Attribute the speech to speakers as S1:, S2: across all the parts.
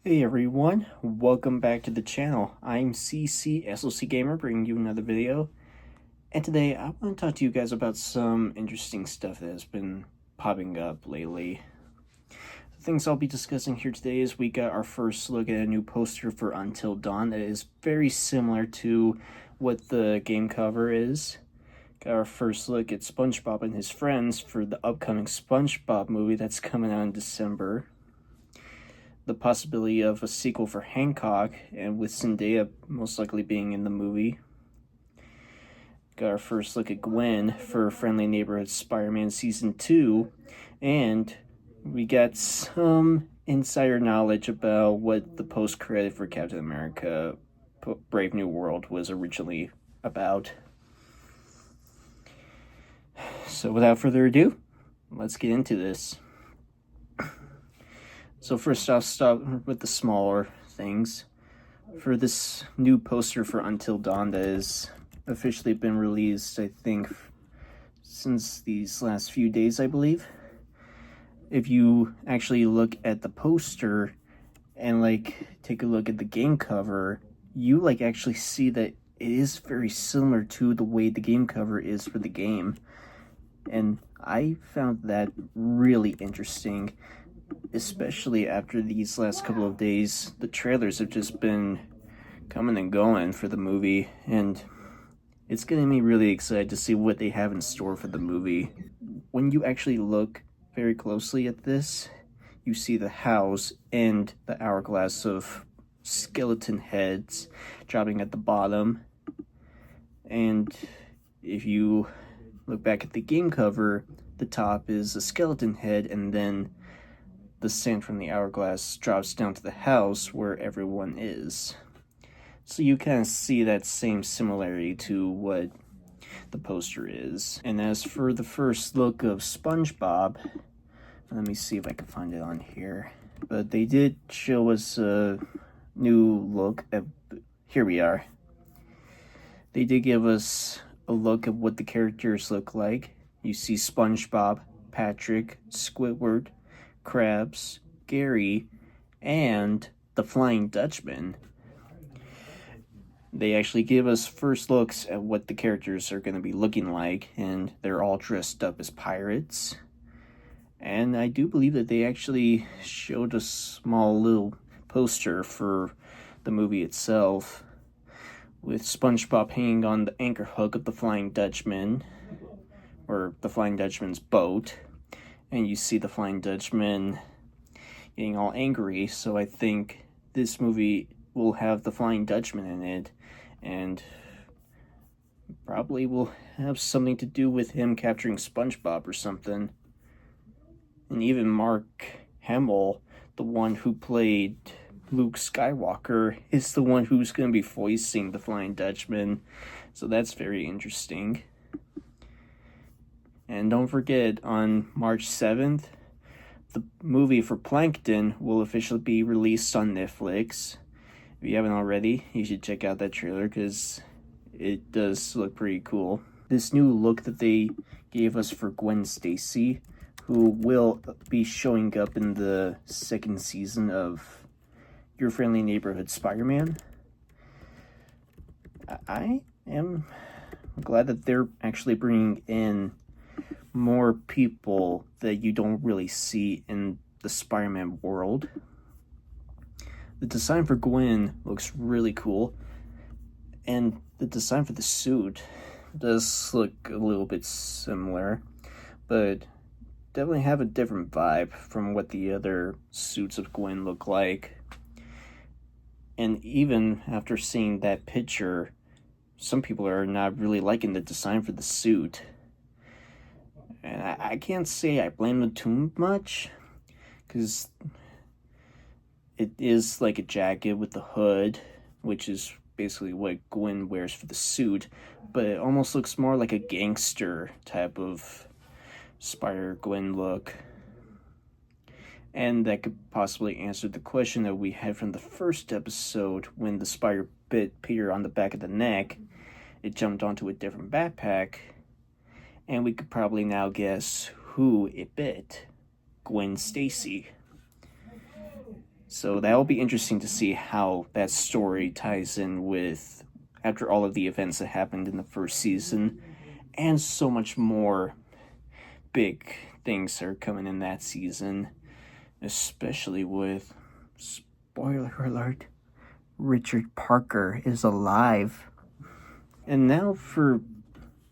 S1: Hey everyone, welcome back to the channel. I'm CC SOC Gamer bringing you another video. And today I want to talk to you guys about some interesting stuff that has been popping up lately. The things I'll be discussing here today is we got our first look at a new poster for Until Dawn that is very similar to what the game cover is. Got our first look at Spongebob and his friends for the upcoming Spongebob movie that's coming out in December. The possibility of a sequel for Hancock, and with Zendaya most likely being in the movie. Got our first look at Gwen for Friendly Neighborhood Spider-Man Season 2, and we got some insider knowledge about what the post-credit for Captain America Brave New World was originally about. So without further ado, let's get into this. So first I'll start with the smaller things. For this new poster for Until Dawn that has officially been released, I think, since these last few days, I believe. If you actually look at the poster and take a look at the game cover, you actually see that it is very similar to the way the game cover is for the game. And I found that really interesting. Especially after these last couple of days, the trailers have just been coming and going for the movie, and it's getting me really excited to see what they have in store for the movie. When you actually look very closely at this, you see the house and the hourglass of skeleton heads dropping at the bottom. And if you look back at the game cover, the top is a skeleton head, and then the sand from the hourglass drops down to the house where everyone is. So you kind of see that same similarity to what the poster is. And as for the first look of Spongebob, let me see if I can find it on here. But they did show us a new look. Here we are. They did give us a look at what the characters look like. You see Spongebob, Patrick, Squidward, Krabs, Gary, and the Flying Dutchman. They actually give us first looks at what the characters are going to be looking like, and they're all dressed up as pirates. And I do believe that they actually showed a small little poster for the movie itself, with SpongeBob hanging on the anchor hook of the Flying Dutchman, or the Flying Dutchman's boat. And you see the Flying Dutchman getting all angry, so I think this movie will have the Flying Dutchman in it, and probably will have something to do with him capturing SpongeBob or something. And even Mark Hamill, the one who played Luke Skywalker, is the one who's going to be voicing the Flying Dutchman, so that's very interesting. And don't forget, on March 7th, the movie for Plankton will officially be released on Netflix. If you haven't already, you should check out that trailer because it does look pretty cool. This new look that they gave us for Gwen Stacy, who will be showing up in the second season of Your Friendly Neighborhood Spider-Man. I am glad that they're actually bringing in more people that you don't really see in the Spider-Man world. The design for Gwen looks really cool, and the design for the suit does look a little bit similar, but definitely have a different vibe from what the other suits of Gwen look like. And even after seeing that picture, some people are not really liking the design for the suit. And I can't say I blame them too much, because it is like a jacket with the hood, which is basically what Gwen wears for the suit, but it almost looks more like a gangster type of Spider-Gwen look. And that could possibly answer the question that we had from the first episode when the spider bit Peter on the back of the neck. It jumped onto a different backpack, and we could probably now guess who it bit. Gwen Stacy. So that'll be interesting to see how that story ties in with after all of the events that happened in the first season, and so much more big things are coming in that season, especially with, spoiler alert, Richard Parker is alive. And now for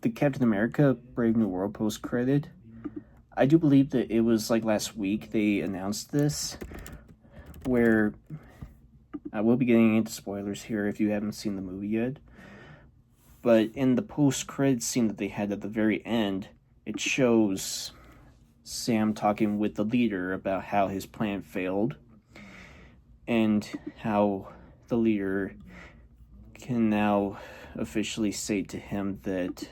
S1: the Captain America Brave New World post-credit. I do believe that it was like last week they announced this, where I will be getting into spoilers here if you haven't seen the movie yet. But in the post-credit scene that they had at the very end, it shows Sam talking with the leader about how his plan failed, and how the leader can now officially say to him that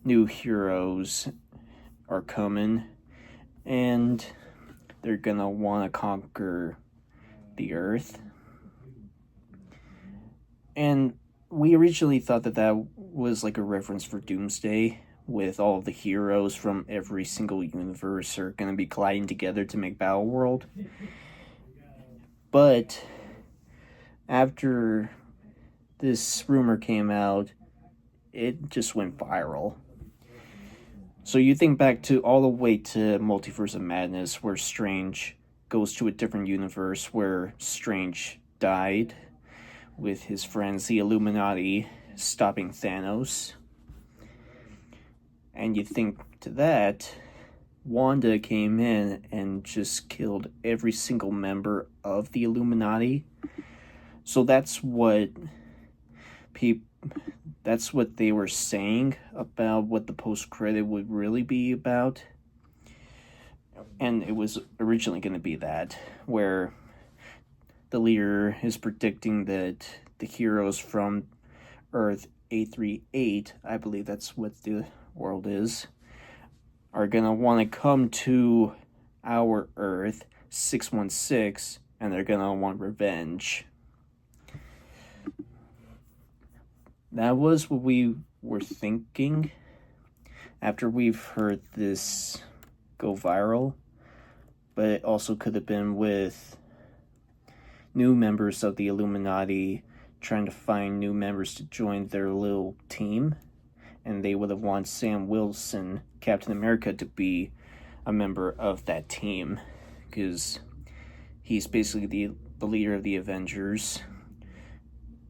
S1: new heroes are coming, and they're gonna want to conquer the Earth. And we originally thought that that was like a reference for Doomsday, with all of the heroes from every single universe are gonna be colliding together to make Battle World. But after this rumor came out, it just went viral. So you think back to all the way to Multiverse of Madness, where Strange goes to a different universe where Strange died with his friends, the Illuminati, stopping Thanos. And you think to that, Wanda came in and just killed every single member of the Illuminati. So that's what they were saying about what the post-credit would really be about. And it was originally going to be that, where the leader is predicting that the heroes from Earth 838, I believe that's what the world is, are going to want to come to our Earth 616, and they're going to want revenge. That was what we were thinking after we've heard this go viral, but it also could have been with new members of the Illuminati trying to find new members to join their little team, and they would have wanted Sam Wilson, Captain America, to be a member of that team, because he's basically the leader of the Avengers.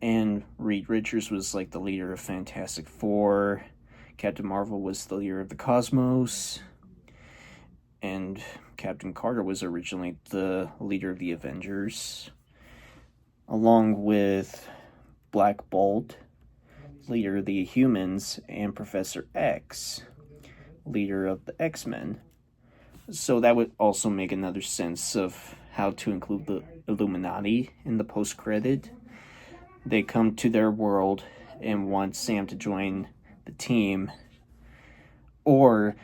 S1: And Reed Richards was like the leader of Fantastic Four. Captain Marvel was the leader of the Cosmos. And Captain Carter was originally the leader of the Avengers. Along with Black Bolt, leader of the Humans, and Professor X, leader of the X-Men. So that would also make another sense of how to include the Illuminati in the post-credit. They come to their world and want Sam to join the team, or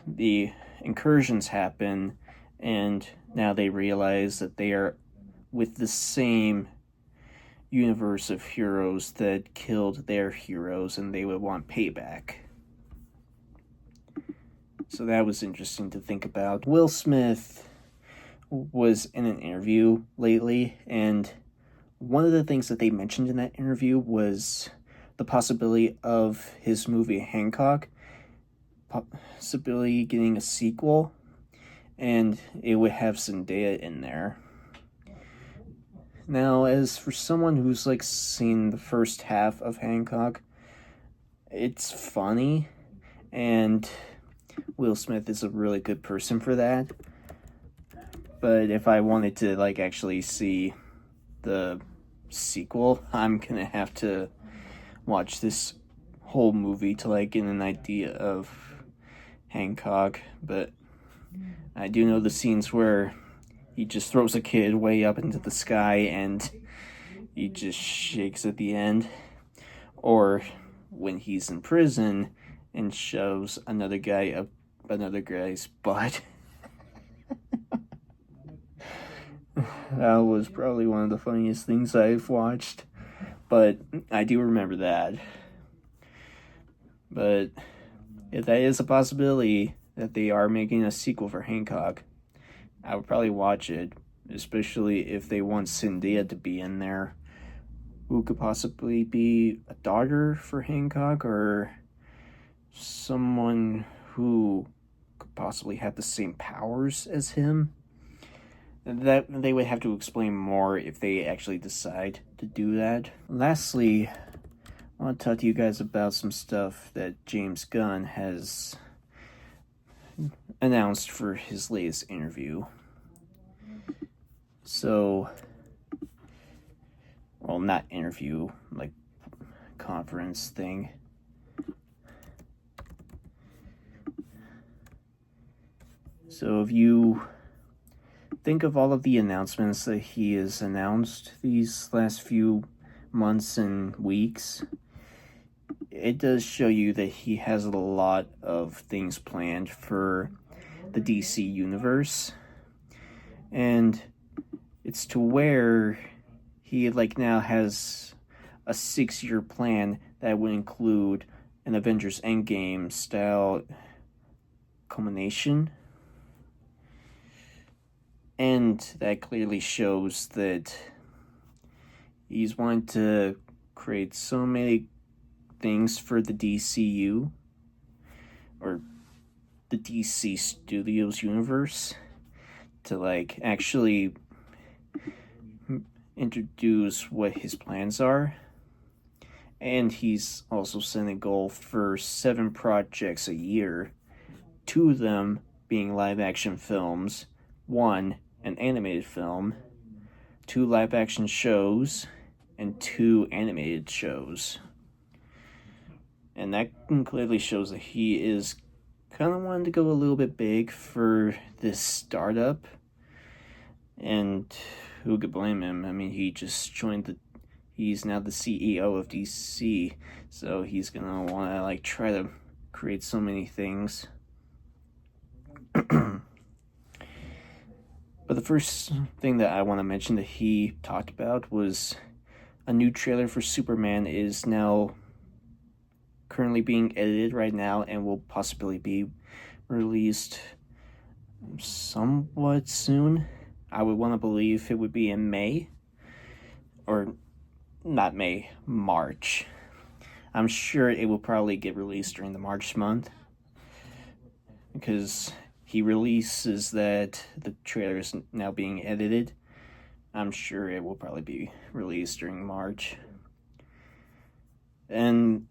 S1: the incursions happen and now they realize that they are with the same universe of heroes that killed their heroes, and they would want payback. So that was interesting to think about. Will Smith was in an interview lately, and one of the things that they mentioned in that interview was the possibility of his movie Hancock possibility getting a sequel, and it would have Zendaya in there. Now, as for someone who's like seen the first half of Hancock, it's funny, and Will Smith is a really good person for that. But if I wanted to like actually see the sequel, I'm gonna have to watch this whole movie to like get an idea of Hancock. But I do know the scenes where he just throws a kid way up into the sky and he just shakes at the end, or when he's in prison and shoves another guy up another guy's butt. That was probably one of the funniest things I've watched, but I do remember that. But if that is a possibility that they are making a sequel for Hancock, I would probably watch it. especially if they want Zendaya to be in there, who could possibly be a daughter for Hancock, or someone who could possibly have the same powers as him. That they would have to explain more if they actually decide to do that. Lastly, I want to talk to you guys about some stuff that James Gunn has announced for his latest interview. So, well, not interview, like conference thing. So if you think of all of the announcements that he has announced these last few months and weeks, it does show you that he has a lot of things planned for the DC universe. And it's to where he now has a 6-year plan that would include an Avengers Endgame style culmination. And that clearly shows that he's wanting to create so many things for the DCU, or the DC Studios universe, to actually introduce what his plans are. And he's also setting a goal for 7 projects a year, 2 of them being live action films, 1 an animated film, 2 live action shows, and 2 animated shows. And that clearly shows that he is kind of wanting to go a little bit big for this startup. And who could blame him? I mean, he just he's now the CEO of DC, so he's gonna want to try to create so many things. But the first thing that I want to mention that he talked about was a new trailer for Superman is now currently being edited right now and will possibly be released somewhat soon. I would want to believe it would be in May. Or not May, March. I'm sure it will probably get released during the March month, because he releases that the trailer is now being edited. I'm sure it will probably be released during March. And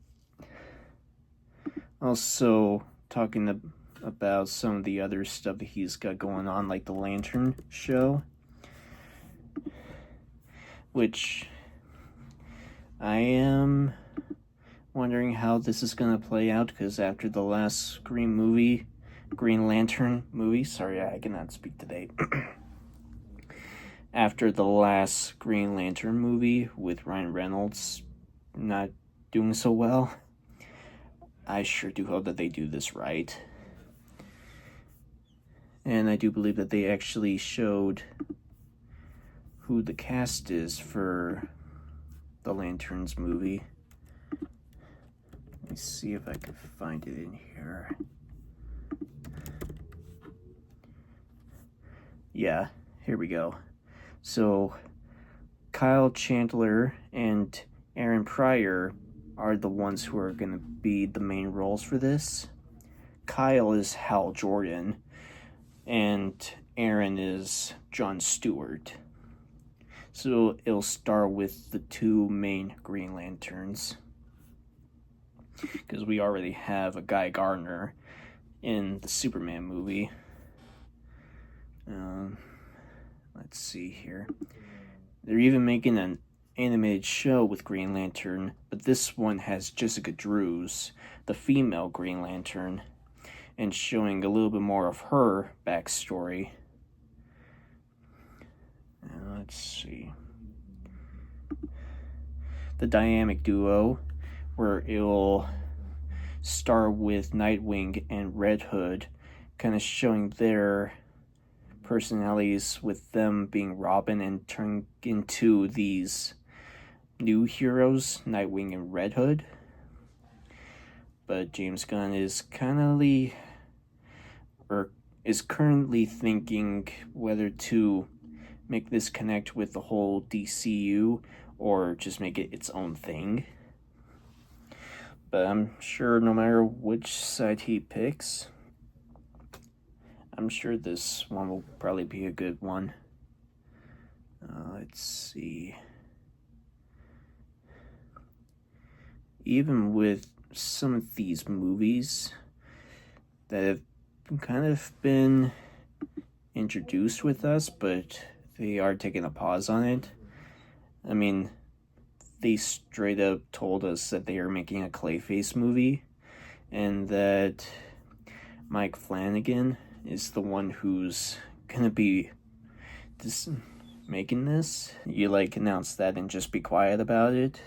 S1: also talking about some of the other stuff that he's got going on, like the Lantern show, which I am wondering how this is going to play out, because after the last Green Lantern movie, sorry, I cannot speak today. After the last Green Lantern movie with Ryan Reynolds not doing so well, I sure do hope that they do this right. And I do believe that they actually showed who the cast is for the Lanterns movie. Let me see if I can find it in here. Yeah, here we go. So, Kyle Chandler and Aaron Pryor are the ones who are going to be the main roles for this. Kyle is Hal Jordan, and Aaron is Jon Stewart. So it'll start with the 2 main Green Lanterns, because we already have a Guy Gardner in the Superman movie. Let's see here. They're even making an animated show with Green Lantern, but this one has Jessica Drews, the female Green Lantern, and showing a little bit more of her backstory. Let's see. The dynamic duo, where it'll start with Nightwing and Red Hood, kind of showing their personalities, with them being Robin and turning into these new heroes, Nightwing and Red Hood. But James Gunn is currently thinking whether to make this connect with the whole DCU or just make it its own thing. But I'm sure no matter which side he picks, I'm sure this one will probably be a good one. Let's see. Even with some of these movies that have kind of been introduced with us, but they are taking a pause on it. I mean, they straight up told us that they are making a Clayface movie, and that Mike Flanagan is the one who's gonna be making this. You announce that and just be quiet about it.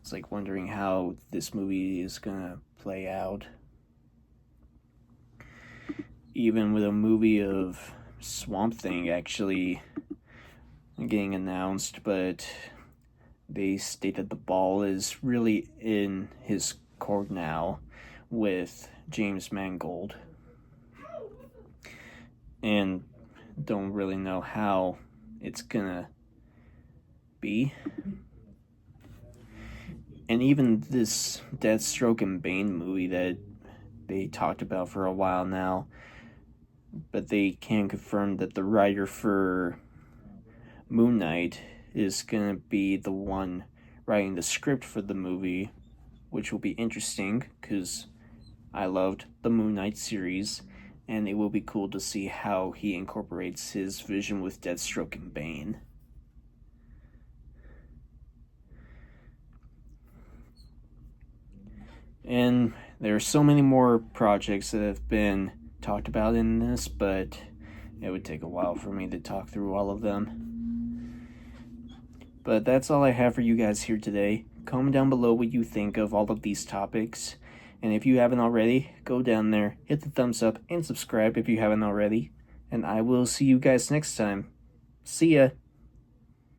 S1: It's wondering how this movie is gonna play out. Even with a movie of Swamp Thing actually getting announced, but they state that the ball is really in his court now with James Mangold, and don't really know how it's gonna be. And even this Deathstroke and Bane movie that they talked about for a while now, but they can confirm that the writer for Moon Knight is gonna be the one writing the script for the movie, which will be interesting because I loved the Moon Knight series, and it will be cool to see how he incorporates his vision with Deathstroke and Bane. And there are so many more projects that have been talked about in this, but it would take a while for me to talk through all of them. But that's all I have for you guys here today. Comment down below what you think of all of these topics. And if you haven't already, go down there, hit the thumbs up, and subscribe if you haven't already. And I will see you guys next time. See ya!